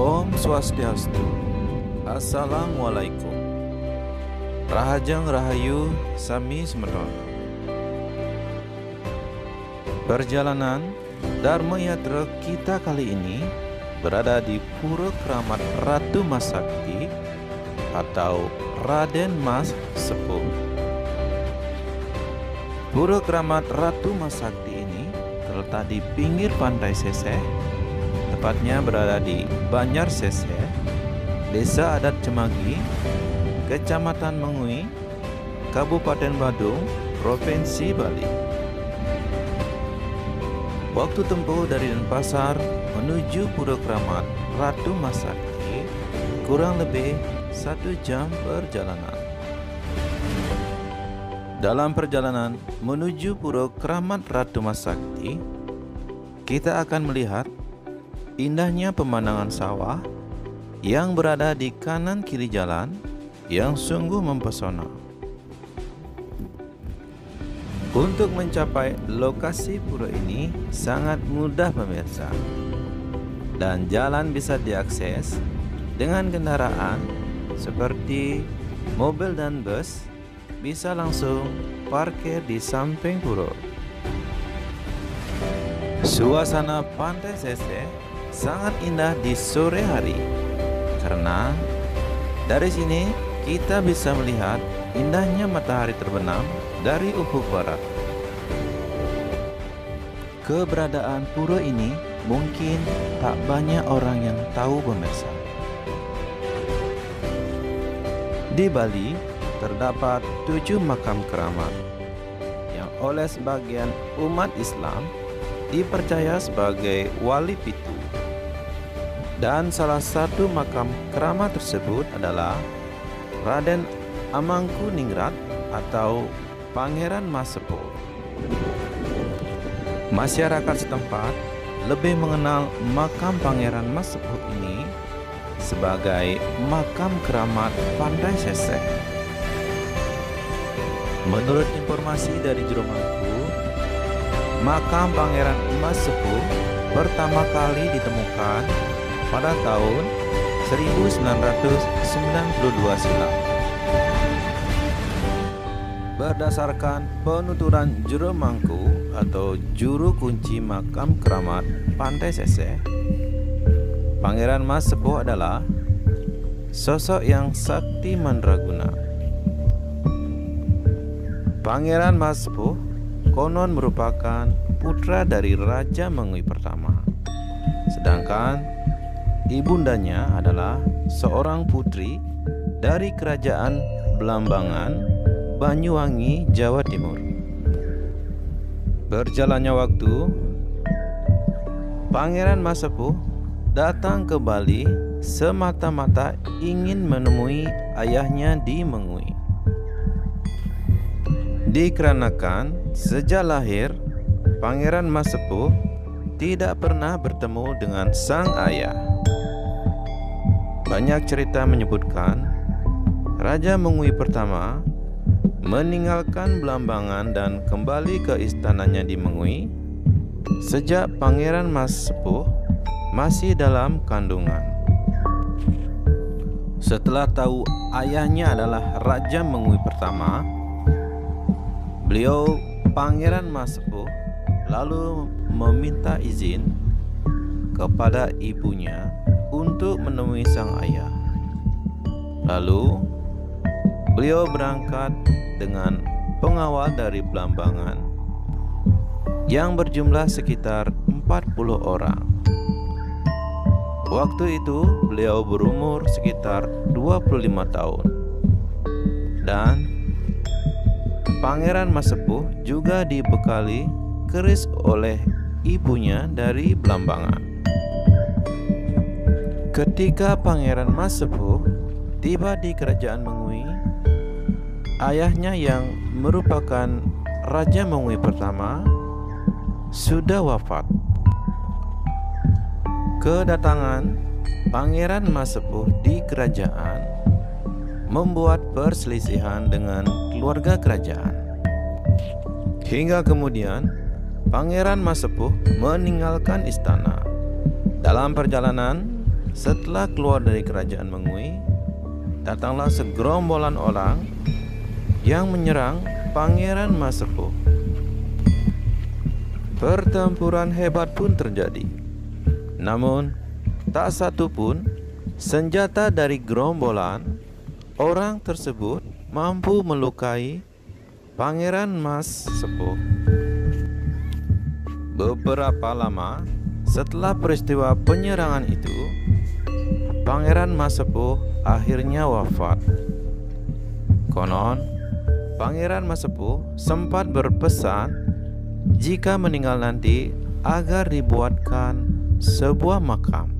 Om Swastiastu. Assalamualaikum. Rahajang Rahayu Sami Semeton. Perjalanan Dharma Yatra kita kali ini berada di Pura Keramat Ratu Mas Sakti atau Raden Mas Sepuh. Pura Keramat Ratu Mas Sakti ini terletak di pinggir pantai Seseh, tepatnya berada di Banjar Seseh, Desa Adat Cemagi, Kecamatan Mengui, Kabupaten Badung, Provinsi Bali. Waktu tempuh dari Denpasar menuju Pura Keramat Ratu Mas Sakti kurang lebih 1 jam perjalanan. Dalam perjalanan menuju Pura Keramat Ratu Mas Sakti, kita akan melihat indahnya pemandangan sawah yang berada di kanan kiri jalan yang sungguh mempesona. Untuk mencapai lokasi pura ini sangat mudah pemirsa, dan jalan bisa diakses dengan kendaraan seperti mobil dan bus, bisa langsung parkir di samping pura. Suasana pantai Seseh sangat indah di sore hari, karena dari sini kita bisa melihat indahnya matahari terbenam dari ufuk barat. Keberadaan pura ini mungkin tak banyak orang yang tahu pemirsa. Di Bali terdapat 7 makam keramat yang oleh sebagian umat Islam dipercaya sebagai wali pitu. Dan salah satu makam keramat tersebut adalah Raden Amangkuningrat atau Pangeran Mas Sepuh. Masyarakat setempat lebih mengenal makam Pangeran Mas Sepuh ini sebagai makam keramat Pantai Seseh. Menurut informasi dari Juru Mangku, makam Pangeran Mas Sepuh pertama kali ditemukan pada tahun 1992 silam. Berdasarkan penuturan Juru Mangku atau juru kunci makam keramat Pantai Seseh, Pangeran Mas Sepuh adalah sosok yang sakti mandraguna. Pangeran Mas Sepuh konon merupakan putra dari Raja Mengui pertama, sedangkan ibundanya adalah seorang putri dari Kerajaan Blambangan, Banyuwangi, Jawa Timur. Berjalannya waktu, Pangeran Mas Sepuh datang ke Bali semata-mata ingin menemui ayahnya di Mengui. Dikarenakan sejak lahir Pangeran Mas Sepuh tidak pernah bertemu dengan sang ayah. Banyak cerita menyebutkan Raja Mengui pertama meninggalkan Blambangan dan kembali ke istananya di Mengui sejak Pangeran Mas Sepuh masih dalam kandungan. Setelah tahu ayahnya adalah Raja Mengui pertama, beliau Pangeran Mas Sepuh lalu meminta izin kepada ibunya untuk menemui sang ayah. Lalu beliau berangkat dengan pengawal dari Blambangan yang berjumlah sekitar 40 orang. Waktu itu beliau berumur sekitar 25 tahun. Dan Pangeran Mas Sepuh juga dibekali keris oleh ibunya dari Blambangan. Ketika Pangeran Mas Sepuh tiba di Kerajaan Mengui, ayahnya yang merupakan Raja Mengui pertama sudah wafat. Kedatangan Pangeran Mas Sepuh di kerajaan membuat perselisihan dengan keluarga kerajaan. Hingga kemudian Pangeran Mas Sepuh meninggalkan istana. Dalam perjalanan, Setelah keluar dari kerajaan Mengui, datanglah segerombolan orang yang menyerang Pangeran Masepuh. Pertempuran hebat pun terjadi. Namun, tak satu pun senjata dari gerombolan orang tersebut mampu melukai Pangeran Masepuh. Beberapa lama setelah peristiwa penyerangan itu, Pangeran Masepuh akhirnya wafat. Konon, Pangeran Masepuh sempat berpesan jika meninggal nanti agar dibuatkan sebuah makam.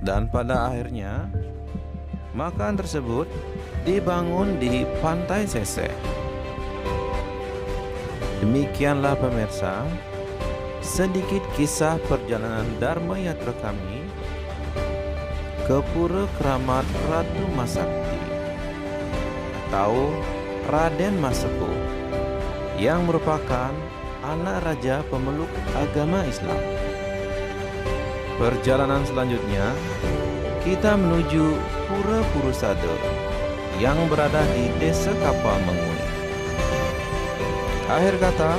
Dan pada akhirnya, makam tersebut dibangun di Pantai Seseh. Demikianlah pemirsa, sedikit kisah perjalanan Dharma Yatra kami ke Pura Keramat Ratu Masakti atau Raden Masepuh yang merupakan anak raja pemeluk agama Islam. Perjalanan selanjutnya kita menuju Pura Purusada yang berada di Desa Kapal Mengui. Akhir kata,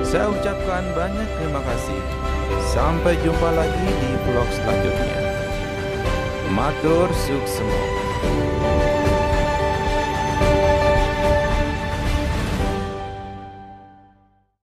saya ucapkan banyak terima kasih. Sampai jumpa lagi di vlog selanjutnya. Matur suksemo.